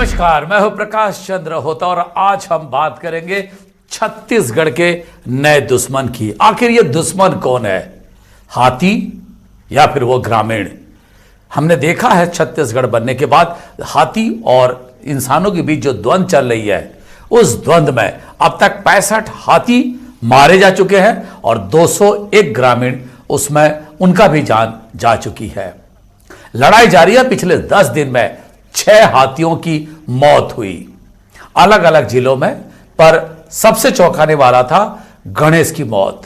नमस्कार, मैं हूं प्रकाश चंद्र होता और आज हम बात करेंगे छत्तीसगढ़ के नए दुश्मन की। आखिर ये दुश्मन कौन है, हाथी या फिर वो ग्रामीण? हमने देखा है छत्तीसगढ़ बनने के बाद हाथी और इंसानों के बीच जो द्वंद्व चल रही है, उस द्वंद्व में अब तक 65 हाथी मारे जा चुके हैं और 201 ग्रामीण उसमें उनका भी जान जा चुकी है। लड़ाई जारी है। पिछले 10 दिन में 6 हाथियों की मौत हुई अलग अलग जिलों में, पर सबसे चौंकाने वाला था गणेश की मौत।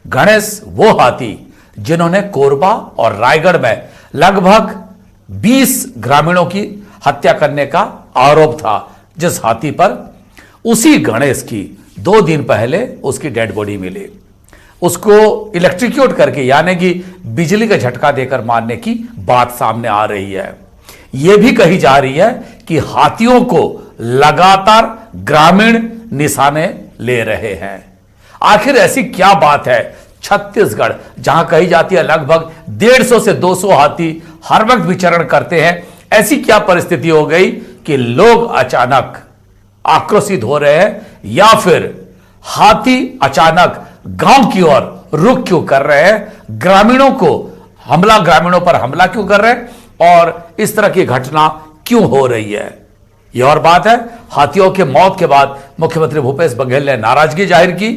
गणेश वो हाथी जिन्होंने कोरबा और रायगढ़ में लगभग 20 ग्रामीणों की हत्या करने का आरोप था जिस हाथी पर, उसी गणेश की 2 दिन पहले उसकी डेड बॉडी मिली। उसको इलेक्ट्रिक्यूट करके यानी कि बिजली का झटका देकर मारने की बात सामने आ रही है। यह भी कही जा रही है कि हाथियों को लगातार ग्रामीण निशाने ले रहे हैं। आखिर ऐसी क्या बात है छत्तीसगढ़, जहां कही जाती है लगभग 150 से 200 हाथी हर वक्त विचरण करते हैं, ऐसी क्या परिस्थिति हो गई कि लोग अचानक आक्रोशित हो रहे हैं, या फिर हाथी अचानक गांव की ओर रुख क्यों कर रहे हैं, ग्रामीणों पर हमला क्यों कर रहे हैं और इस तरह की घटना क्यों हो रही है? यह और बात है। हाथियों के मौत के बाद मुख्यमंत्री भूपेश बघेल ने नाराजगी जाहिर की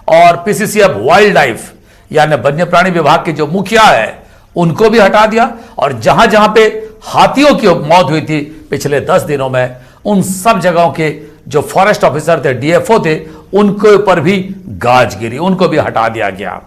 और पीसीसीएफ वाइल्ड लाइफ यानी वन्य प्राणी विभाग के जो मुखिया है उनको भी हटा दिया, और जहां जहां पे हाथियों की मौत हुई थी पिछले 10 दिनों में, उन सब जगहों के जो फॉरेस्ट ऑफिसर थे, डीएफओ थे, उनके ऊपर भी गाज गिरी, उनको भी हटा दिया गया।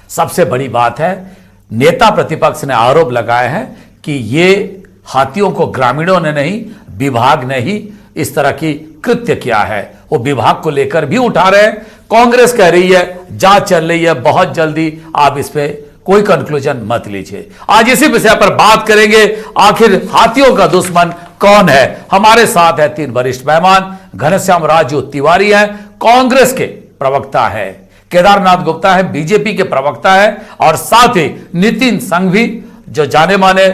सबसे बड़ी बात है, नेता प्रतिपक्ष ने आरोप लगाए हैं कि ये हाथियों को ग्रामीणों ने नहीं, विभाग ने ही इस तरह की कृत्य किया है। वो विभाग को लेकर भी उठा रहे हैं। कांग्रेस कह रही है जांच चल रही है, बहुत जल्दी आप इस पे कोई कंक्लूजन मत लीजिए। आज इसी विषय पर बात करेंगे, आखिर हाथियों का दुश्मन कौन है। हमारे साथ है 3 वरिष्ठ मेहमान। घनश्याम राजू तिवारी हैं, कांग्रेस के प्रवक्ता है, केदारनाथ गुप्ता है, बीजेपी के प्रवक्ता है, और साथ ही नितिन संघवी जो जाने माने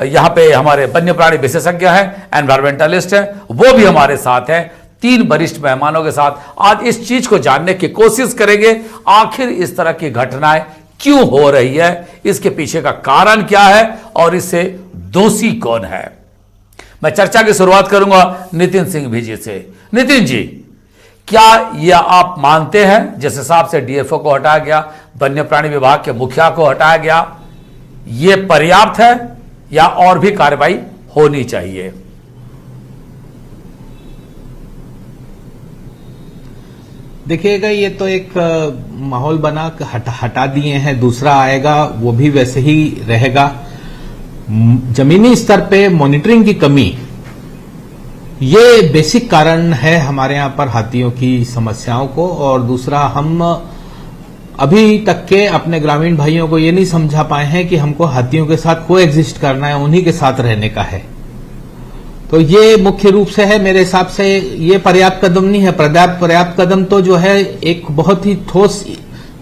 यहां पे हमारे वन्य प्राणी विशेषज्ञ हैं, एनवायरमेंटलिस्ट हैं, वो भी हमारे साथ हैं। 3 वरिष्ठ मेहमानों के साथ आज इस चीज को जानने की कोशिश करेंगे, आखिर इस तरह की घटनाएं क्यों हो रही है, इसके पीछे का कारण क्या है और इससे दोषी कौन है। मैं चर्चा की शुरुआत करूंगा नितिन सिंघवी जी से। नितिन जी, क्या यह आप मानते हैं जिस हिसाब से डीएफओ को हटाया गया, वन्य प्राणी विभाग के मुखिया को हटाया गया, यह पर्याप्त है या और भी कार्रवाई होनी चाहिए? देखिएगा, ये तो एक माहौल बना हटा दिए हैं, दूसरा आएगा वो भी वैसे ही रहेगा। जमीनी स्तर पे मॉनिटरिंग की कमी, ये बेसिक कारण है हमारे यहां पर हाथियों की समस्याओं को। और दूसरा, हम अभी तक के अपने ग्रामीण भाइयों को ये नहीं समझा पाए हैं कि हमको हाथियों के साथ कोएग्जिस्ट करना है, उन्हीं के साथ रहने का है। तो ये मुख्य रूप से है मेरे हिसाब से। ये पर्याप्त कदम नहीं है। पर्याप्त कदम तो जो है एक बहुत ही ठोस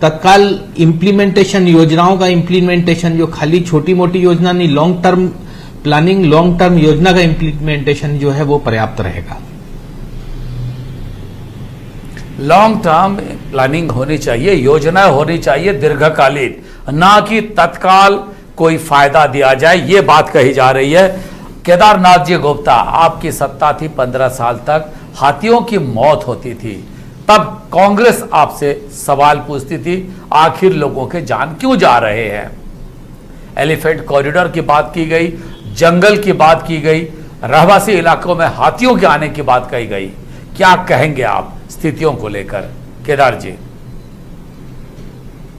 तत्काल इम्प्लीमेंटेशन, योजनाओं का इम्प्लीमेंटेशन, जो खाली छोटी मोटी योजना नहीं, long term planning, long term योजना का इम्प्लीमेंटेशन जो है वो पर्याप्त रहेगा। लॉन्ग टर्म प्लानिंग होनी चाहिए, योजना होनी चाहिए दीर्घकालीन, ना कि तत्काल कोई फायदा दिया जाए, ये बात कही जा रही है। केदारनाथ जी गुप्ता, आपकी सत्ता थी 15 साल तक, हाथियों की मौत होती थी, तब कांग्रेस आपसे सवाल पूछती थी आखिर लोगों के जान क्यों जा रहे हैं। एलिफेंट कॉरिडोर की बात की गई, जंगल की बात की गई, रहवासी इलाकों में हाथियों के आने की बात कही गई। क्या कहेंगे आप स्थितियों को लेकर, केदार जी?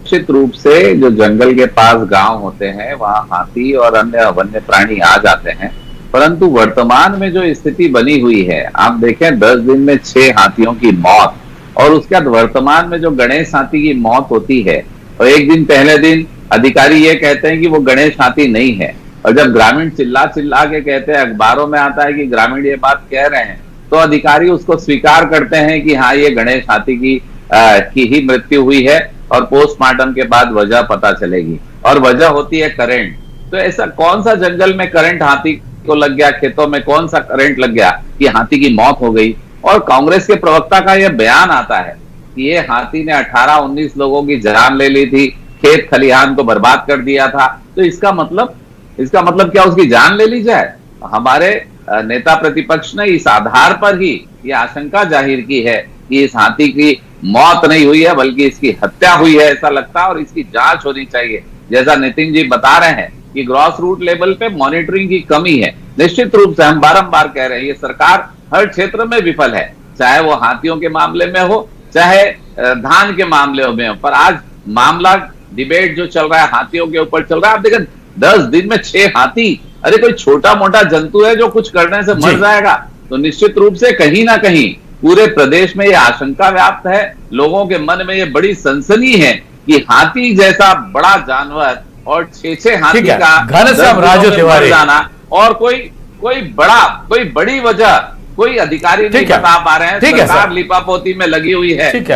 निश्चित रूप से जो जंगल के पास गांव होते हैं वहां हाथी और अन्य वन्य प्राणी आ जाते हैं, परंतु वर्तमान में जो स्थिति बनी हुई है, आप देखें 10 दिन में 6 हाथियों की मौत, और उसके बाद वर्तमान में जो गणेश हाथी की मौत होती है, और एक दिन पहले दिन अधिकारी ये कहते हैं कि वो गणेश हाथी नहीं है, और जब ग्रामीण चिल्ला के कहते हैं, अखबारों में आता है कि ग्रामीण ये बात कह रहे हैं, तो अधिकारी उसको स्वीकार करते हैं कि हाँ ये गणेश हाथी की ही मृत्यु हुई है, और पोस्टमार्टम के बाद वजह पता चलेगी, और वजह होती है करंट। तो ऐसा कौन सा जंगल में करंट हाथी को लग गया, खेतों में कौन सा करंट लग गया कि हाथी की मौत हो गई। और कांग्रेस के प्रवक्ता का यह बयान आता है कि ये हाथी ने 18-19 लोगों की जान ले ली थी, खेत खलिहान को बर्बाद कर दिया था। तो इसका मतलब क्या उसकी जान ले ली जाए? हमारे नेता प्रतिपक्ष ने इस आधार पर ही यह आशंका जाहिर की है कि इस हाथी की मौत नहीं हुई है बल्कि इसकी हत्या हुई है, ऐसा लगता है, और इसकी जांच होनी चाहिए। जैसा नितिन जी बता रहे हैं कि ग्रॉस रूट लेवल पे मॉनिटरिंग की कमी है। निश्चित रूप से हम बारंबार कह रहे हैं ये सरकार हर क्षेत्र में विफल है, चाहे वो हाथियों के मामले में हो, चाहे धान के मामले में हो। पर आज मामला डिबेट जो चल रहा है हाथियों के ऊपर चल रहा है। आप देखें 10 दिन में 6 हाथी, अरे कोई छोटा मोटा जंतु है जो कुछ करने से मर जाएगा? तो निश्चित रूप से कहीं ना कहीं पूरे प्रदेश में यह आशंका व्याप्त है, लोगों के मन में यह बड़ी सनसनी है कि हाथी जैसा बड़ा जानवर और 6 हाथी का घनश्याम राजू तिवारी जाना, और कोई बड़ी वजह कोई अधिकारी नहीं बता पा रहे हैं। सरकार लिपापोती में लगी हुई है। ठीक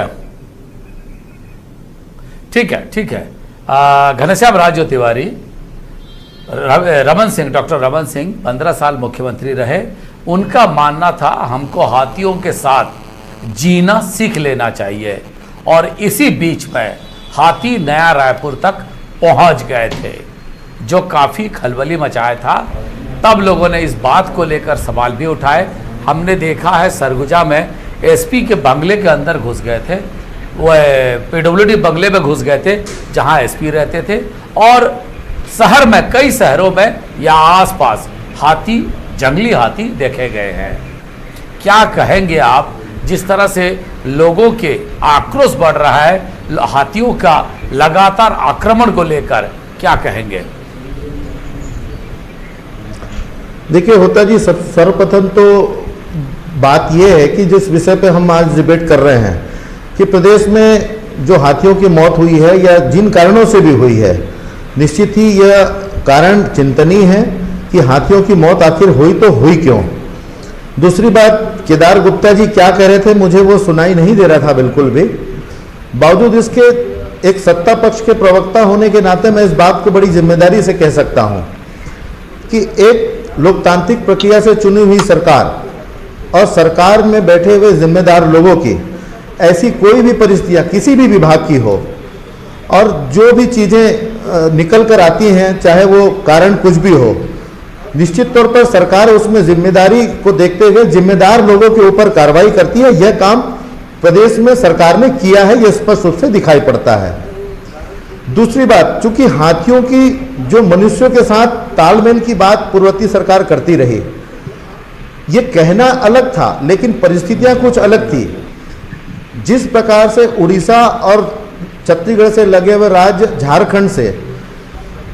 है। घनश्याम राजू तिवारी, रमन सिंह, डॉक्टर रमन सिंह 15 साल मुख्यमंत्री रहे। उनका मानना था हमको हाथियों के साथ जीना सीख लेना चाहिए, और इसी बीच में हाथी नया रायपुर तक पहुंच गए थे, जो काफ़ी खलबली मचाया था। तब लोगों ने इस बात को लेकर सवाल भी उठाए। हमने देखा है सरगुजा में एसपी के बंगले के अंदर घुस गए थे, वो पीडब्ल्यूडी बंगले में घुस गए थे जहां एसपी रहते थे, और शहर में कई शहरों में या आसपास हाथी, जंगली हाथी देखे गए हैं। क्या कहेंगे आप, जिस तरह से लोगों के आक्रोश बढ़ रहा है हाथियों का लगातार आक्रमण को लेकर, क्या कहेंगे? देखिए होता जी, सर्वप्रथम तो बात यह है कि जिस विषय पे हम आज डिबेट कर रहे हैं कि प्रदेश में जो हाथियों की मौत हुई है या जिन कारणों से भी हुई है, निश्चित ही यह कारण चिंतनीय है कि हाथियों की मौत आखिर हुई तो हुई क्यों। दूसरी बात, केदार गुप्ता जी क्या कह रहे थे मुझे वो सुनाई नहीं दे रहा था बिल्कुल भी। बावजूद इसके एक सत्ता पक्ष के प्रवक्ता होने के नाते मैं इस बात को बड़ी जिम्मेदारी से कह सकता हूं कि एक लोकतांत्रिक प्रक्रिया से चुनी हुई सरकार और सरकार में बैठे हुए जिम्मेदार लोगों की ऐसी कोई भी परिस्थितियां किसी भी विभाग की हो, और जो भी चीज़ें निकल कर आती हैं, चाहे वो कारण कुछ भी हो, निश्चित तौर पर सरकार उसमें जिम्मेदारी को देखते हुए जिम्मेदार लोगों के ऊपर कार्रवाई करती है। यह काम प्रदेश में सरकार ने किया है, यह स्पष्ट रूप से दिखाई पड़ता है। दूसरी बात, चूंकि हाथियों की जो मनुष्यों के साथ तालमेल की बात पूर्ववर्ती सरकार करती रही, ये कहना अलग था लेकिन परिस्थितियां कुछ अलग थी। जिस प्रकार से उड़ीसा और छत्तीसगढ़ से लगे हुए राज्य झारखंड से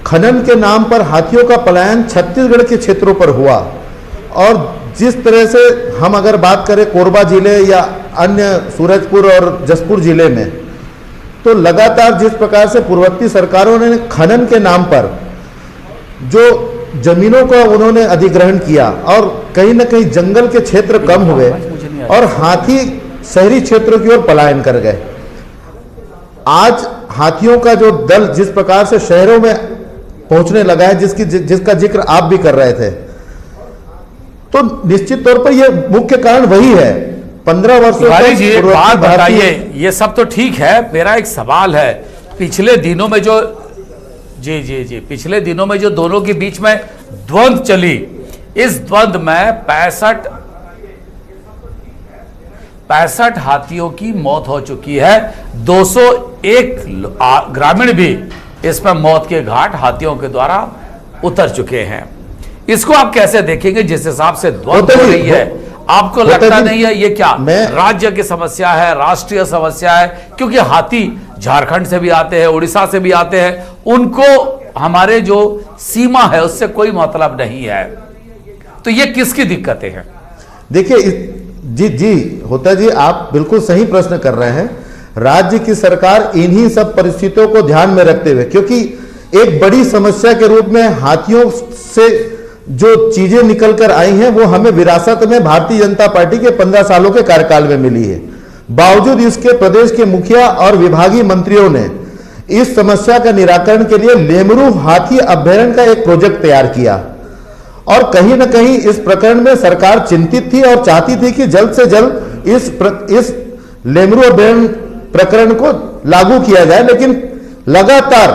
खनन के नाम पर हाथियों का पलायन छत्तीसगढ़ के क्षेत्रों पर हुआ, और जिस तरह से हम अगर बात करें कोरबा जिले या अन्य सूरजपुर और जसपुर जिले में, तो लगातार जिस प्रकार से पूर्ववर्ती सरकारों ने खनन के नाम पर जो जमीनों का उन्होंने अधिग्रहण किया और कहीं ना कहीं जंगल के क्षेत्र कम हुए और हाथी शहरी क्षेत्रों की ओर पलायन कर गए। आज हाथियों का जो दल जिस प्रकार से शहरों में पहुंचने लगा है, जिसका जिक्र आप भी कर रहे थे, तो निश्चित तौर पर यह मुख्य कारण वही है। 15 वर्षों जी बात बताइए, ये सब तो ठीक है, मेरा एक सवाल है, पिछले दिनों में जो जी पिछले दिनों में जो दोनों के बीच में द्वंद्व चली, इस द्वंद्व में 65 हाथियों की मौत हो चुकी है। 201 ग्रामीण भी इसमें मौत के घाट हाथियों के द्वारा उतर चुके हैं। इसको आप कैसे देखेंगे? जिस हिसाब से द्वंद्व हो रही है, आपको लगता नहीं है ये क्या राज्य की समस्या है, राष्ट्रीय समस्या है? क्योंकि हाथी झारखंड से भी आते हैं, उड़ीसा से भी आते हैं, उनको हमारे जो सीमा है उससे कोई मतलब नहीं है। तो ये किसकी दिक्कतें हैं? देखिए जी होता जी, आप बिल्कुल सही प्रश्न कर रहे हैं। राज्य की सरकार इन्हीं सब परिस्थितियों को ध्यान में रखते हुए, क्योंकि एक बड़ी समस्या के रूप में हाथियों से जो चीजें निकल कर आई हैं वो हमें विरासत में भारतीय जनता पार्टी के 15 सालों के कार्यकाल में मिली है। बावजूद इसके प्रदेश के मुखिया और विभागीय मंत्रियों ने इस समस्या का निराकरण के लिए लेमरू हाथी अभ्यारण्य का एक प्रोजेक्ट तैयार किया, और कहीं ना कहीं इस प्रकरण में सरकार चिंतित थी और चाहती थी कि जल्द से जल्द इस लेमरू अभयारण्य प्रकरण को लागू किया जाए, लेकिन लगातार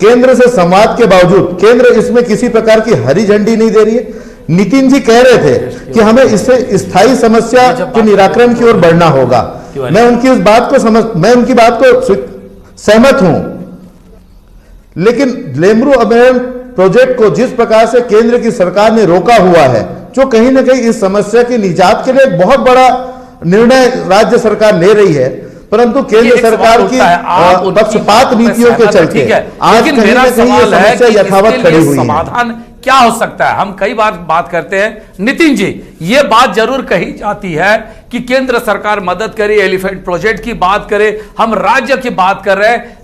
केंद्र से संवाद के बावजूद केंद्र इसमें किसी प्रकार की हरी झंडी नहीं दे रही है। नितिन जी कह रहे थे कि हमें इससे स्थायी समस्या के निराकरण की ओर बढ़ना होगा। मैं उनकी उनकी बात को सहमत हूं, लेकिन लेमरू अभयारण्य प्रोजेक्ट को जिस प्रकार से केंद्र की सरकार ने रोका हुआ है, जो कहीं ना कहीं इस समस्या की निजात के लिए एक बहुत बड़ा निर्णय राज्य सरकार ले रही है, परंतु केंद्र सरकार की पक्षपात नीतियों के चलते आज कहीं ना कहीं ये समस्या यथावत खड़ी हुई है। समाधान क्या हो सकता है? हम कई बार बात करते हैं नितिन जी, ये बात जरूर कही जाती है कि केंद्र सरकार मदद करे, एलिफेंट प्रोजेक्ट की बात करे, हम राज्य की बात कर रहे हैं।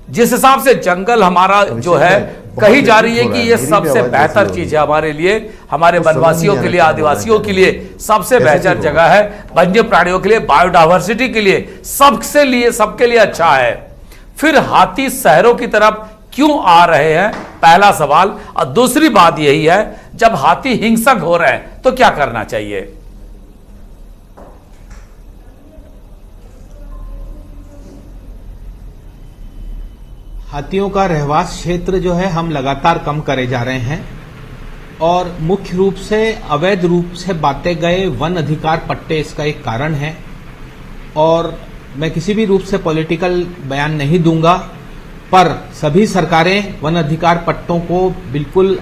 जिस हिसाब से जंगल हमारा जो है कही जा रही है कि ये सबसे बेहतर चीज है हमारे लिए, हमारे वनवासियों के लिए, आदिवासियों के लिए सबसे बेहतर जगह है, वन्य प्राणियों के लिए, बायोडायवर्सिटी के लिए, सबके लिए अच्छा है। फिर हाथी शहरों की तरफ क्यों आ रहे हैं, पहला सवाल। और दूसरी बात यही है, जब हाथी हिंसक हो रहे हैं तो क्या करना चाहिए? हाथियों का रहवास क्षेत्र जो है हम लगातार कम करे जा रहे हैं और मुख्य रूप से अवैध रूप से बांटे गए वन अधिकार पट्टे इसका एक कारण है। और मैं किसी भी रूप से पॉलिटिकल बयान नहीं दूंगा, पर सभी सरकारें वन अधिकार पट्टों को बिल्कुल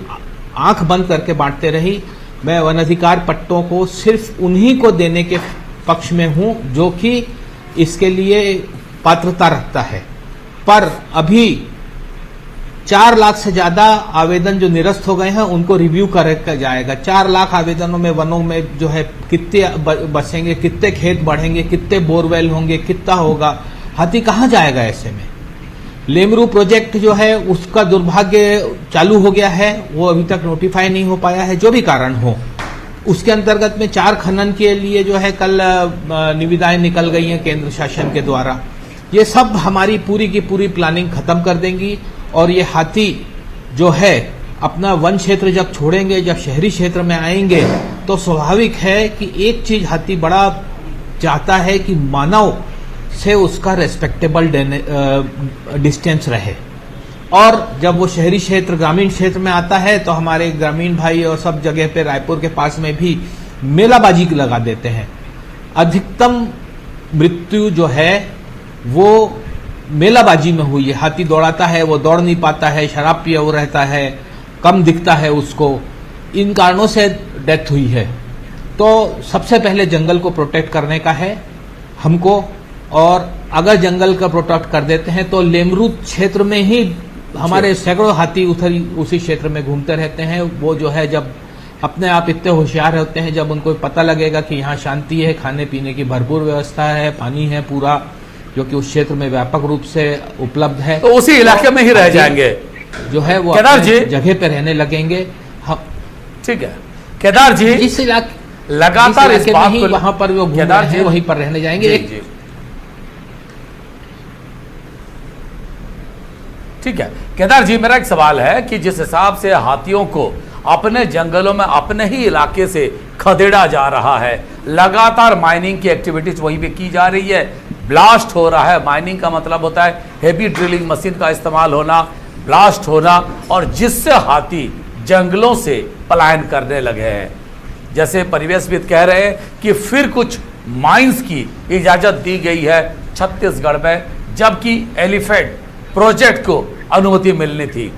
आंख बंद करके बांटते रही। मैं वन अधिकार पट्टों को सिर्फ उन्हीं को देने के पक्ष में हूं जो कि इसके लिए पात्रता रखता है। पर अभी 4 लाख से ज्यादा आवेदन जो निरस्त हो गए हैं उनको रिव्यू कर जाएगा। 4 लाख आवेदनों में वनों में जो है कितने बसेंगे, कितने खेत बढ़ेंगे, कितने बोरवेल होंगे, कितना होगा, हाथी कहां जाएगा ऐसे में? लेमरू प्रोजेक्ट जो है उसका दुर्भाग्य चालू हो गया है, वो अभी तक नोटिफाई नहीं हो पाया है, जो भी कारण हो। उसके अंतर्गत में 4 खनन के लिए जो है कल निविदाएं निकल गई हैं केंद्र शासन के द्वारा। ये सब हमारी पूरी की पूरी प्लानिंग खत्म कर देंगी और ये हाथी जो है अपना वन क्षेत्र जब छोड़ेंगे, जब शहरी क्षेत्र में आएंगे, तो स्वाभाविक है कि एक चीज हाथी बड़ा चाहता है कि मानव से उसका रेस्पेक्टेबल डिस्टेंस रहे। और जब वो शहरी क्षेत्र, ग्रामीण क्षेत्र में आता है तो हमारे ग्रामीण भाई और सब जगह पे रायपुर के पास में भी मेलाबाजी लगा देते हैं। अधिकतम मृत्यु जो है वो मेलाबाजी में हुई है। हाथी दौड़ाता है, वो दौड़ नहीं पाता है, शराब पिया हुआ रहता है, कम दिखता है उसको, इन कारणों से डेथ हुई है। तो सबसे पहले जंगल को प्रोटेक्ट करने का है हमको, और अगर जंगल का प्रोटेक्ट कर देते हैं तो लेमरू क्षेत्र में ही हमारे सैकड़ों हाथी उसी क्षेत्र में घूमते रहते हैं। वो जो है जब अपने आप इतने होशियार होते हैं, जब उनको पता लगेगा कि यहाँ शांति है, खाने पीने की भरपूर व्यवस्था है, पानी है पूरा, जो कि उस क्षेत्र में व्यापक रूप से उपलब्ध है, तो उसी इलाके में ही रह जाएंगे, जो है वो केदार जी जगह पे रहने लगेंगे। ठीक है केदार जी, इस इलाके लगातार इस बात को वहां पर वो केदार जी वहीं पर रहने जाएंगे। ठीक है केदार जी, मेरा एक सवाल है कि जिस हिसाब से हाथियों को अपने जंगलों में अपने ही इलाके से खदेड़ा जा रहा है, लगातार माइनिंग की एक्टिविटीज वहीं पे की जा रही है, ब्लास्ट हो रहा है। माइनिंग का मतलब होता है हेवी ड्रिलिंग मशीन का इस्तेमाल होना, ब्लास्ट होना, और जिससे हाथी जंगलों से पलायन करने लगे हैं। जैसे परिवेशविद कह रहे हैं कि फिर कुछ माइंस की इजाजत दी गई है छत्तीसगढ़ में, जबकि एलिफेंट प्रोजेक्ट को अनुमति मिलनी थी।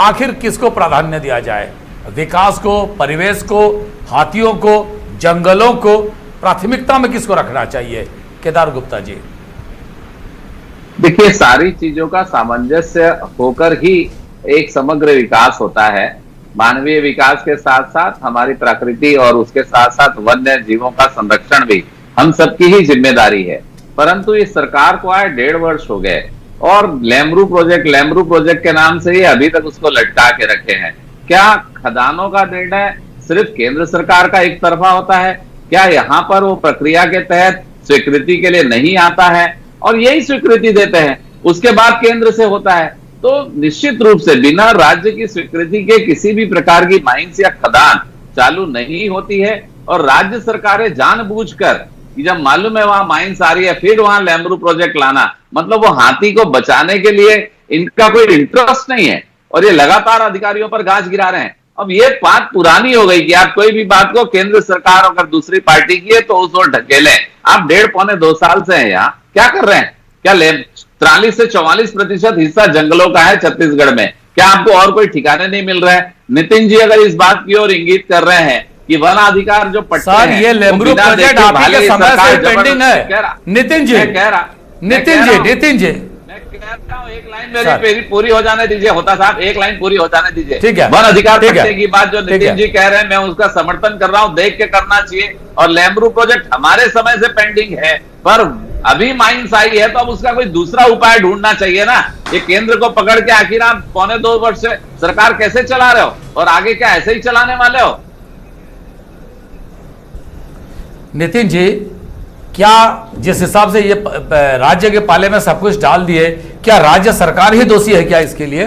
आखिर किसको प्राधान्य दिया जाए? विकास को, परिवेश को, हाथियों को, जंगलों को प्राथमिकता में किसको रखना चाहिए? केदार गुप्ता जी। देखिए, सारी चीजों का सामंजस्य होकर ही एक समग्र विकास होता है। मानवीय विकास के साथ साथ हमारी प्रकृति और उसके साथ साथ वन्य जीवों का संरक्षण भी हम सबकी ही जिम्मेदारी है। परंतु इस सरकार को आए 1.5 वर्ष हो गए और लेमरू प्रोजेक्ट के नाम से ही अभी तक उसको लटका के रखे हैं। क्या खदानों का निर्णय सिर्फ केंद्र सरकार का एक तरफा होता है? क्या यहाँ पर वो प्रक्रिया के तहत स्वीकृति के लिए नहीं आता है और यही स्वीकृति देते हैं, उसके बाद केंद्र से होता है? तो निश्चित रूप से बिना राज्य की स्वीकृति के किसी भी प्रकार की माइंस या खदान चालू नहीं होती है और राज्य सरकारें जानबूझकर कि जब मालूम है वहां माइंस आ रही है फिर वहां लेमरू प्रोजेक्ट लाना, मतलब वो हाथी को बचाने के लिए इनका कोई इंटरेस्ट नहीं है और ये लगातार अधिकारियों पर गाज गिरा रहे हैं। अब ये बात पुरानी हो गई कि आप कोई भी बात को केंद्र सरकार अगर दूसरी पार्टी की है तो उस ओर ढकेलें। आप 1.5-2 साल से हैं यहाँ, क्या कर रहे हैं? क्या 43 से 44% हिस्सा जंगलों का है छत्तीसगढ़ में, क्या आपको और कोई ठिकाने नहीं मिल रहे हैं? नितिन जी अगर इस बात की ओर इंगित कर रहे हैं कि वन अधिकार जो पट्टे सर हैं, ये लेमरू प्रोजेक्ट आपके समय से पेंडिंग है। नितिन जी, नितिन जी मैं कह रहा हूं, एक लाइन मेरी पूरी हो जाने दीजिए होता साहब, एक लाइन पूरी हो जाने दीजिए। ठीक है, वन अधिकार ठीक है, पट्टे की बात जो नितिन जी कह रहे हैं मैं उसका समर्थन कर रहा हूं, देख के करना चाहिए। और लेमरू प्रोजेक्ट हमारे समय से पेंडिंग है पर अभी माइंस आई है तो अब उसका कोई दूसरा उपाय ढूंढना चाहिए ना। ये केंद्र को पकड़ के आखिर आप 1.25 वर्ष से सरकार कैसे चला रहे हो और आगे क्या ऐसे ही चलाने वाले हो? नितिन जी, क्या जिस हिसाब से ये राज्य के पाले में सब कुछ डाल दिए, क्या राज्य सरकार ही दोषी है क्या इसके लिए?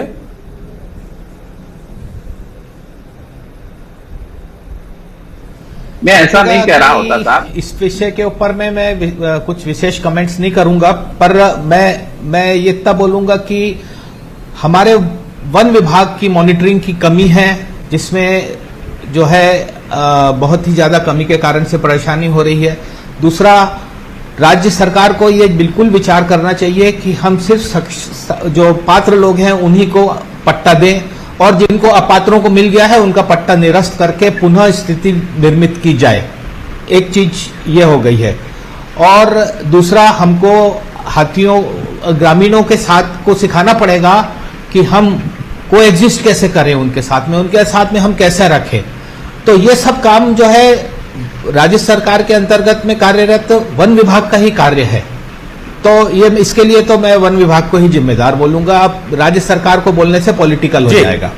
मैं ऐसा नहीं कह रहा होता साहब। इस विषय के ऊपर में मैं कुछ विशेष कमेंट्स नहीं करूंगा, पर मैं ये इतना बोलूंगा कि हमारे वन विभाग की मॉनिटरिंग की कमी है, जिसमें जो है बहुत ही ज्यादा कमी के कारण से परेशानी हो रही है। दूसरा, राज्य सरकार को ये बिल्कुल विचार करना चाहिए कि हम सिर्फ जो पात्र लोग हैं उन्हीं को पट्टा दें और जिनको अपात्रों को मिल गया है उनका पट्टा निरस्त करके पुनः स्थिति निर्मित की जाए। एक चीज ये हो गई है। और दूसरा, हमको हाथियों ग्रामीणों के साथ को सिखाना पड़ेगा कि हम कोएग्जिस्ट कैसे करें उनके साथ में हम कैसे रखें। तो ये सब काम जो है राज्य सरकार के अंतर्गत में कार्यरत वन विभाग का ही कार्य है। तो ये इसके लिए तो मैं वन विभाग को ही जिम्मेदार बोलूंगा। अब राज्य सरकार को बोलने से पॉलिटिकल हो जाएगा।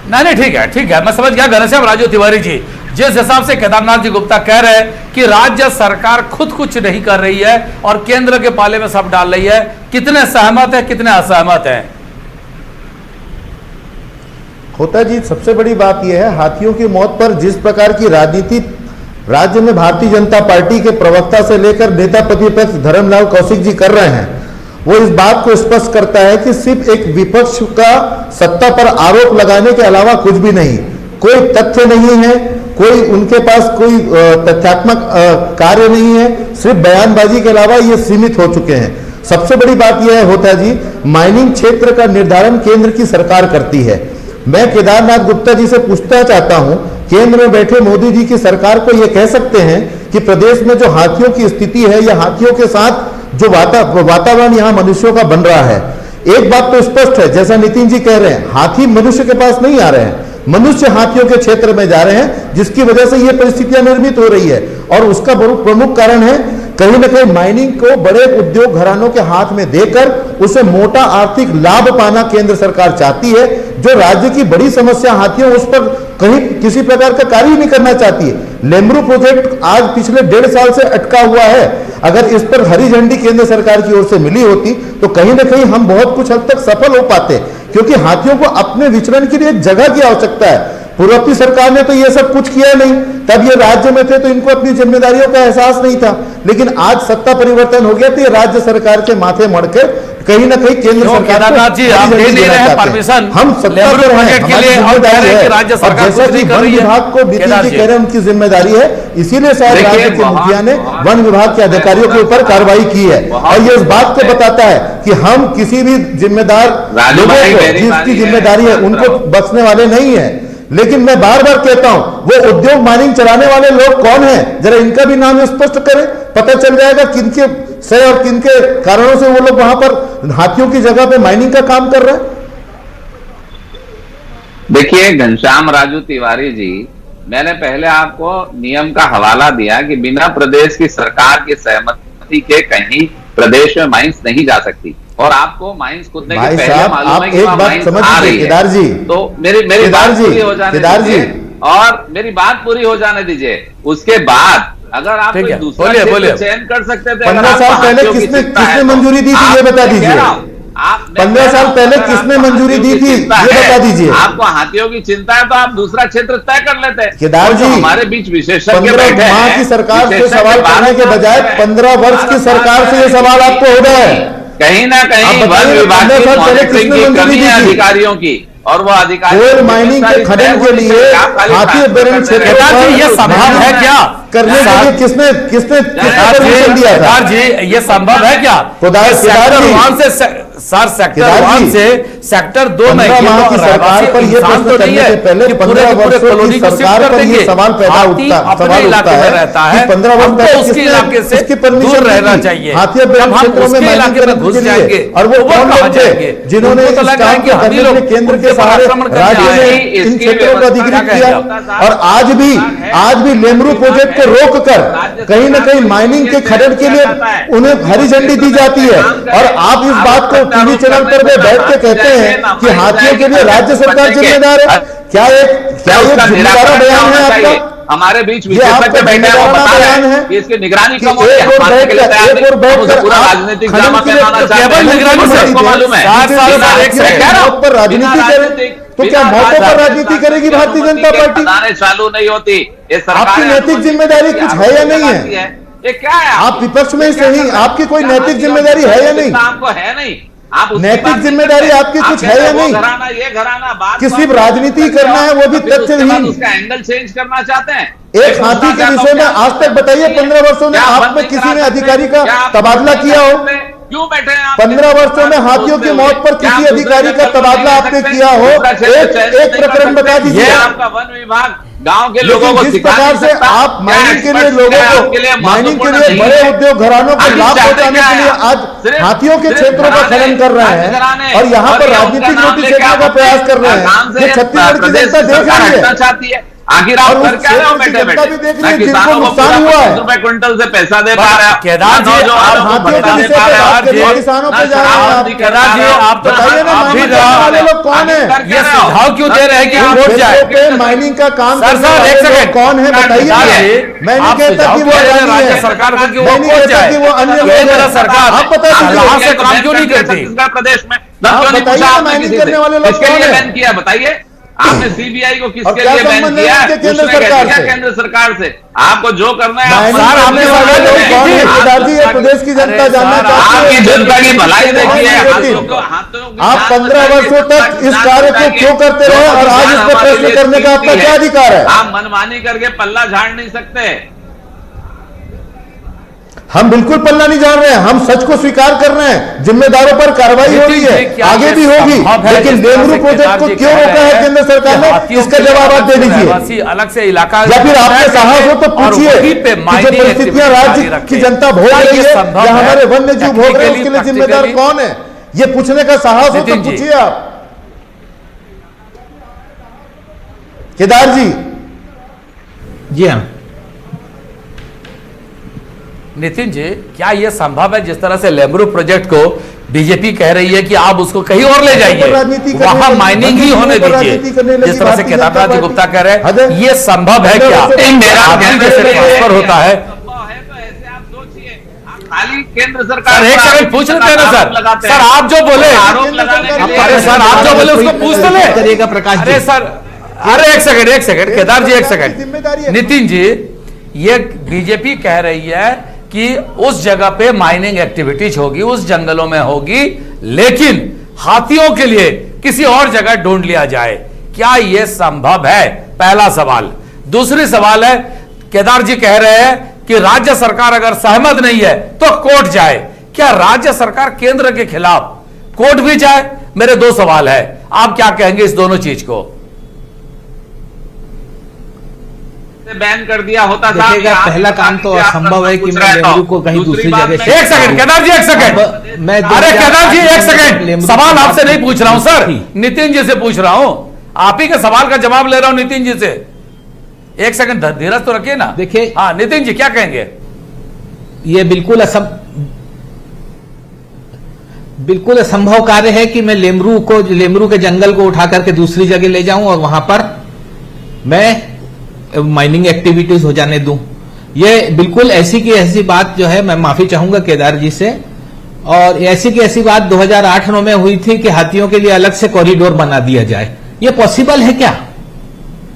नहीं, ठीक है, मैं समझ गया। घनश्याम राजू तिवारी जी, जिस हिसाब से केदारनाथ जी गुप्ता कह रहे हैं कि राज्य सरकार खुद कुछ नहीं कर रही है और केंद्र के पाले में सब डाल रही है, कितने सहमत है, कितने असहमत है? होता जी, सबसे बड़ी बात यह है, हाथियों की मौत पर जिस प्रकार की राजनीति राज्य में भारतीय जनता पार्टी के प्रवक्ता से लेकर नेता प्रतिपक्ष धर्मलाल कौशिक जी कर रहे हैं, वो इस बात को स्पष्ट करता है कि सिर्फ एक विपक्ष का सत्ता पर आरोप लगाने के अलावा कुछ भी नहीं, कोई तथ्य नहीं है, कोई उनके पास कोई तथ्यात्मक कार्य नहीं है, सिर्फ बयानबाजी के अलावा ये सीमित हो चुके हैं। सबसे बड़ी बात यह होता है जी, माइनिंग क्षेत्र का निर्धारण केंद्र की सरकार करती है। मैं केदारनाथ गुप्ता जी से पूछना चाहता हूं, केंद्र में बैठे मोदी जी की सरकार को यह कह सकते हैं कि प्रदेश में जो हाथियों की स्थिति है या हाथियों के साथ जो वातावरण यहां मनुष्यों का बन रहा है, एक बात तो स्पष्ट है, जैसा नितिन जी कह रहे हैं, हाथी मनुष्य के पास नहीं आ रहे हैं, मनुष्य हाथियों के क्षेत्र में जा रहे हैं, जिसकी वजह से ये परिस्थितियां निर्मित हो रही है। और उसका प्रमुख कारण है कहीं न कहीं माइनिंग को बड़े उद्योग घरानों के हाथ में देकर उसे मोटा आर्थिक लाभ पाना केंद्र सरकार चाहती है। जो राज्य की बड़ी समस्या हाथियों, उस पर कहीं किसी प्रकार का कार्य नहीं करना चाहती है। लेमरू प्रोजेक्ट आज पिछले 1.5 साल से अटका हुआ है। अगर इस पर हरी झंडी केंद्र सरकार की ओर से मिली होती तो कहीं ना कहीं हम बहुत कुछ हद तक सफल हो पाते, क्योंकि हाथियों को अपने विचरण के लिए एक जगह की आवश्यकता है। पूर्व की सरकार ने तो ये सब कुछ किया नहीं, तब ये राज्य में थे तो इनको अपनी जिम्मेदारियों का एहसास नहीं था। लेकिन आज सत्ता परिवर्तन हो गया तो ये राज्य सरकार के माथे मड़कर कहीं ना कहीं केंद्र सरकार केदारनाथ जी, आप दे नहीं रहे परमिशन हम सत्ता पर हैं, के लिए और कह रहे हैं कि राज्य सरकार जैसा कि वन विभाग को नितिन जी कह रहे हैं उनकी जिम्मेदारी है, इसीलिए शायद राज्य के मुखिया ने वन विभाग के अधिकारियों के ऊपर कार्रवाई की है। और ये इस बात को बताता है कि हम किसी भी जिम्मेदार लोगों को जिसकी जिम्मेदारी है उनको बख्शने वाले नहीं है। लेकिन मैं बार बार कहता हूं, वो उद्योग माइनिंग चलाने वाले लोग कौन हैं, जरा इनका भी नाम स्पष्ट करें, पता चल जाएगा किनके से और किनके कारणों से वो लोग वहां पर हाथियों की जगह पे माइनिंग का काम कर रहे हैं। देखिए घनश्याम राजू तिवारी जी, मैंने पहले आपको नियम का हवाला दिया कि बिना प्रदेश की सरकार की सहमति के कहीं प्रदेश में माइंस नहीं जा सकती। और आपको माइंस कूदने के पहले मालूम है कि वहां माइंस आ रही है। केदार जी, तो मेरी बात पूरी हो जाने दीजिए और मेरी बात पूरी हो जाने दीजिए। उसके बाद अगर आप दूसरा चयन कर सकते थे, 15 साल पहले किसने मंजूरी दी थी ये बता दीजिए। आप 15 साल पहले किसने मंजूरी दी थी, ये बता दीजिए। आपको हाथियों की चिंता है तो आप दूसरा क्षेत्र तय कर लेते हैं। केदार और जो जी, हमारे बीच विशेषज्ञ 15 बैठे माह हैं, की सरकार से विशेषज्ञ सवाल करने के 12 बजाय साल 15 वर्ष की 12 सरकार से ये सवाल आपको हो रहा है। कहीं ना आप कहीं वन बताइए, विभाग 15 की साल पहले मॉनिटरिंग किसने की मंजूरी कमी दी है थी? अधिकारियों की, और वो अधिकारी कोल माइनिंग के खनन के लिए हाथी अभ्यारण्य क्षेत्र केदार जी, ये संभव है क्या? करने के लिए किसने किसने परमिशन दिया था? केदार जी, ये संभव है क्या? केदार जी, सेक्टर 1 से सर सेक्टर केदार 1 जी, से सेक्टर 2 में 15 माह की सरकार पर यह प्रश्न करने से पहले 15 वर्षों की सरकार पर यह सवाल पैदा उठता है रहता कि है 15 वर्ष पहले उसके इलाके से इसकी परमिशन दूर रहना दी थी। चाहिए। हाथी अभ्यारण्य जब हम क्षेत्रों में उसके माइनिंग इलाके में करने घुस के लिए, जाएंगे और वो कौन कहाँ लोग थे जाएंगे? जिन्होंने उनको तो इस लग रहा है काम कि को हम ही करने के लोग लिए केंद्र उनके के पर सहारे आक्रमण करने राज्य आए ने हैं। इन इसकी क्षेत्रों को व्यवस्था अधिकृत क्या किया। कहते और आज भी लेमरू प्रोजेक्ट को रोककर कहीं न कहीं माइनिंग के खनन के लिए उन्हें हरी झंडी दी जाती है। और आप इस बात को टीवी चैनल पर बैठ के कहते हैं कि हाथियों के लिए राज्य सरकार जिम्मेदार है। क्या ये जिम्मेदार बयान है आपका? हमारे बीच ये आपका विशेषज्ञ बैठे हैं, वो जिम्मेदाराना बता रहे बयान है हैं कि इसकी निगरानी कि कम होती है, एक और हम मानने के लिए तैयार नहीं। बैठ हम उसे कर पूरा आप राजनीतिक खनन ड्रामा के लिए पैमाना चाहते केवल हैं। निगरानी से आपको मालूम है, साथ बिना एक राजनीतिक- पर राजनीति करें तो क्या मौके पर राजनीति करेगी भारतीय जनता पार्टी? खदानें चालू नहीं होती। ये सरकार आपकी नैतिक जिम्मेदारी कुछ है या नहीं है? ये क्या है? आप विपक्ष में ही सही, आपकी कोई नैतिक जिम्मेदारी है या नहीं? आपको है नहीं। आप उसकी नैतिक बात नहीं जिम्मेदारी करते। आपकी आप कुछ कहते है या हैं, वो नहीं? घराना, ये घराना, बात कि सिर्फ बात राजनीति करते करना है, वो भी फिर उसके तथ्यहीन। बाद उसका एंगल चेंज करना चाहते हैं। एक हाथी के विषय में आज तक बताइए 15 वर्षों में आप में किसी ने अधिकारी का तबादला किया हो? क्यों बैठे हैं आप? 15 वर्षों में हाथियों की मौत पर किसी अधिकारी का तबादला आपने किया हो? एक प्रकरण बता दीजिए। आपका वन विभाग गांव के लोगों को जिस सिखा प्रकार नहीं से सकता। आप क्या माइनिंग के लिए experts लोगों क्या को आपके लिए माइनिंग के महत्वपूर्ण लिए नहीं बड़े है? उद्योग घरानों को अभी लाभ चाहते पहुंचाने क्या के लिए है? आज सिर्फ- हाथियों के सिर्फ क्षेत्रों का घराने, खनन कर रहे राज्य हैं घराने, और यहाँ पर ये राजनीतिक उनका नाम रोटी लेके सेकने आप का प्रयास कर रहे आसाम हैं। से ये छत्तीसगढ़ की प्रदेश जनता देख सरकार रही हटना है। चाहती है। आखिर आप और कर क्या रहे हो क्षेत्र की बैठे जनता भी बैठे? देख रही मैं है, जिनको किसानों को नुकसान पूरा हुआ है। 25 रुपए क्विंटल से पैसा दे पा रहा है। केदार जी, आप हाथियों के विषय पे बात करिए, किसानों पे जा रहे हैं आप। केदार जी, आप तो बताइए ना, आप भी माइनिंग करने वाले लोग कौन है? ये सुझाव क्यों दे रहे हैं कि हम वोट जाए? क्षेत्रों पे माइनिंग का काम सर, करने सर, वाले एक लोग सेकंड। कौन है बताइए केदार मुझे। जी, मैं नहीं आप कहता सुझाव कि वो दे रहे हैं अडानी राज्य है, सरकार को कि वो मैं नहीं वोट कहता जाए। कि वो अन्य ये लोग मेरा हैं। सरकार आप बता दीजिए। सलाह से काम क्यों नहीं करती? छत्तीसगढ़ प्रदेश में आप क्यों नहीं बताइए पूछा ना, आपने माइनिंग किसी करने से? वाले लोग किसके कौन लिए है? बैन किया बताइए? आपने सीबीआई को और किसके क्या लिए बैन संबंध है किया? उनके केंद्र उसने कह सरकार दिया से? केंद्र सरकार से आपको जो करना है आप माइनिंग सरकार करने अपने वाले वाले लोग हैं। कौन है? आप केदार जी, ये सरकार- प्रदेश की जनता अरे जानना सर, चाहती है। आपकी जनता की भलाई देखिए नहीं हाथों होती। को- हाथों की आप जान 15 बचाइए, वर्षों तक इस कार्य को क्यों करते रहे और आज इस पर प्रश्न करने का आपका क्या अधिकार है? आप मनमानी करके पल्ला झाड़ नहीं सकते। हम बिल्कुल पल्ला नहीं झाड़ रहे हैं, हम सच को स्वीकार कर रहे हैं। जिम्मेदारों पर कार्रवाई हो रही है, क्या आगे भी होगी, संभव है लेकिन जिस तरह लेमरू से प्रोजेक्ट केदार को जी क्यों कह रोका रहे है हैं केंद्र सरकार कि ने? हाथियों इसका के जवाब आप दे दीजिए। रहवासी अलग से इलाका या फिर आपके साहस हो तो और पूछिए वहीं पे कि जो माइनिंग परिस्थितियां एक्टिविटी राज्य जारी रखें। की जनता भोग क्या रही ये है संभव या है? हमारे वन्य जीव भोग रहे हैं, Technically, उसके लिए जिम्मेदार practically? कौन है? ये पूछने का साहस हो तो नितिन जी। पूछिए आप। केदार जी, जी हाँ, नितिन जी, क्या यह संभव है जिस तरह से लेमरू प्रोजेक्ट को बीजेपी कह रही है कि आप उसको कहीं और ले ऊपर राजनीति जाइए, करने वहां लगी, माइनिंग ही ऊपर होने राजनीति दीजिए, करने लगी जिस तरह से भारतीय केदारनाथ जनता जी पार्टी। गुप्ता कह रहे हद हैं, है। ये संभव है क्या? आदमी जैसे ट्रांसफर होता है। संभव है तो ऐसे आप सोचिए, आप खाली केंद्र सरकार सर, एक पर सेकंड पूछ लेते हैं ना आरोप सर। लगाते सर, हैं। आप जो बोले, आरोप लगाने के लिए- अरे सर, आप जो बोले उसको पूछ तो ले। करिएगा प्रकाश जी। अरे सर, अरे एक सेकंड, केदार जी एक जिम्मेदारी है। सेकंड। नितिन जी, ये बीजेपी कह रही है कि उस जगह पे माइनिंग एक्टिविटीज होगी, उस जंगलों में होगी, लेकिन हाथियों के लिए किसी और जगह ढूंढ लिया जाए। क्या यह संभव है? पहला सवाल। दूसरी सवाल है, केदार जी कह रहे हैं कि राज्य सरकार अगर सहमत नहीं है तो कोर्ट जाए। क्या राज्य सरकार केंद्र के खिलाफ कोर्ट भी जाए? मेरे दो सवाल है, आप क्या कहेंगे इस दोनों चीज को? बैन कर दिया होता था। देखिएगा, पहला काम तो असंभव है कि मैं लेमरू को कहीं दूसरी जगह से- एक सेकंड केदार जी, एक सेकंड। अब मैं अरे केदार जी, एक सेकंड, लेमरू सवाल की आपसे बात नहीं पूछ रहा हूं सर, थी। नितिन जी से पूछ रहा हूं। आप ही के सवाल का जवाब ले रहा हूं नितिन जी से। एक सेकंड धीरज तो रखिए ना। देखिए- हाँ नितिन जी, क्या कहेंगे? ये बिल्कुल असंभव कार्य है कि मैं लेमरू के जंगल को उठा करके दूसरी जगह ले जाऊं और वहां पर मैं माइनिंग एक्टिविटीज हो जाने दूं। ये बिल्कुल ऐसी की ऐसी बात जो है, मैं माफी चाहूंगा केदार जी से, और ऐसी की ऐसी बात 2008-9 में हुई थी कि हाथियों के लिए अलग से कॉरिडोर बना दिया जाए। ये पॉसिबल है क्या?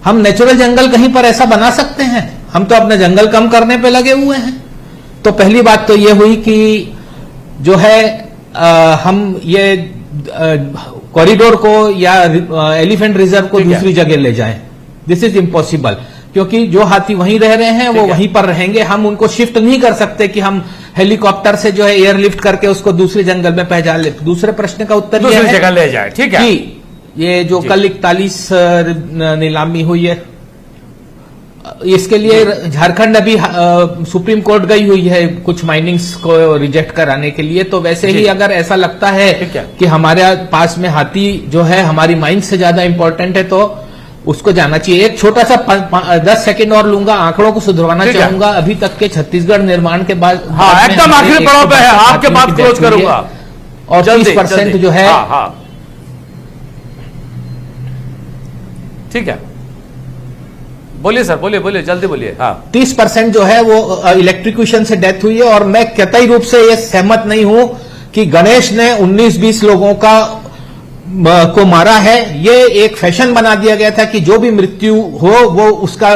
हम नेचुरल जंगल कहीं पर ऐसा बना सकते हैं? हम तो अपने जंगल कम करने पे लगे हुए हैं। तो पहली बात तो ये हुई कि जो है हम ये कॉरिडोर को या एलिफेंट रिजर्व को दूसरी जगह ले जाएं। दिस इज इम्पॉसिबल, क्योंकि जो हाथी वहीं रह रहे हैं वो वहीं पर रहेंगे। हम उनको शिफ्ट नहीं कर सकते कि हम हेलीकॉप्टर से जो है एयरलिफ्ट करके उसको दूसरे जंगल में पहुंचा ले। दूसरे प्रश्न का उत्तर दूसरी जगह ले जाए, ठीक है। कि ये जो कल 41 नीलामी हुई है, इसके लिए झारखंड अभी सुप्रीम कोर्ट गई हुई है कुछ माइनिंग्स को रिजेक्ट कराने के लिए। तो वैसे ही अगर ऐसा लगता है कि हमारे पास में हाथी जो है हमारी माइंड से ज्यादा इंपॉर्टेंट है तो उसको जाना चाहिए। एक छोटा सा 10 सेकंड और लूंगा, आंकड़ों को सुधरवाना चाहूंगा। अभी तक के छत्तीसगढ़ निर्माण के बाद एकदम आखिरी पड़ाव पे है, आपके बात क्लोज करूंगा। और 30% जो है, ठीक है, बोलिए सर, बोलिए जल्दी बोलिए। 30% जो है वो इलेक्ट्रिक्यूशन से डेथ हुई है। और मैं कतई रूप से ये सहमत नहीं हूं कि गणेश ने 19-20 लोगों को मारा है। ये एक फैशन बना दिया गया था कि जो भी मृत्यु हो वो उसका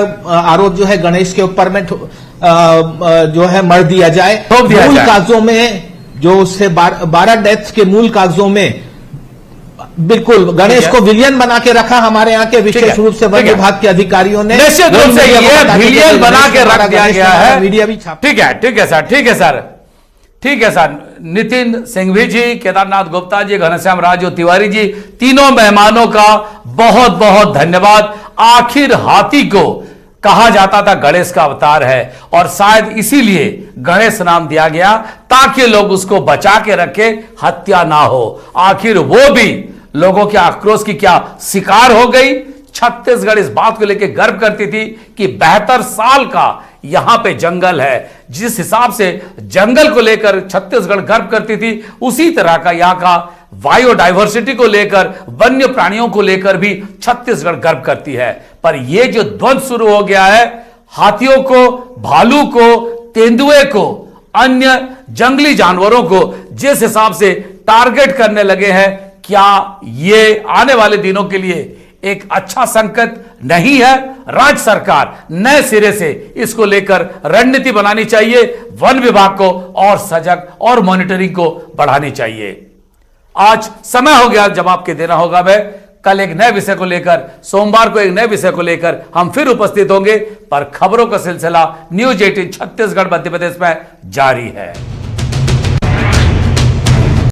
आरोप जो है गणेश के ऊपर में जो है मर दिया जाए। मूल कागजों में जो उससे 12 डेथ्स के मूल कागजों में बिल्कुल गणेश को विलियन बना के रखा हमारे यहाँ के विशेष रूप से वन विभाग के अधिकारियों ने। निश्चित रूप से ये विलियन बना के रख दिया गया है, मीडिया भी छापा। ठीक है सर। नितिन सिंघवी जी, केदारनाथ गुप्ता जी, घनश्याम राजू तिवारी जी, तीनों मेहमानों का बहुत बहुत धन्यवाद। आखिर हाथी को कहा जाता था गणेश का अवतार है, और शायद इसीलिए गणेश नाम दिया गया ताकि लोग उसको बचा के रखे, हत्या ना हो। आखिर वो भी लोगों के आक्रोश की क्या शिकार हो गई। छत्तीसगढ़ इस बात को लेकर गर्व करती थी कि 72 साल का यहां पे जंगल है। जिस हिसाब से जंगल को लेकर छत्तीसगढ़ गर्व करती थी, उसी तरह का यहां का बायोडायवर्सिटी को लेकर, वन्य प्राणियों को लेकर भी छत्तीसगढ़ गर्व करती है। पर यह जो द्वंद्व शुरू हो गया है, हाथियों को, भालू को, तेंदुए को, अन्य जंगली जानवरों को जिस हिसाब से टारगेट करने लगे हैं, क्या यह आने वाले दिनों के लिए एक अच्छा संकेत नहीं है? राज्य सरकार नए सिरे से इसको लेकर रणनीति बनानी चाहिए, वन विभाग को और सजग और मॉनिटरिंग को बढ़ानी चाहिए। आज समय हो गया जवाब के देना होगा। मैं कल एक नए विषय को लेकर, सोमवार को एक नए विषय को लेकर हम फिर उपस्थित होंगे। पर खबरों का सिलसिला न्यूज 18 छत्तीसगढ़ मध्य प्रदेश में जारी है।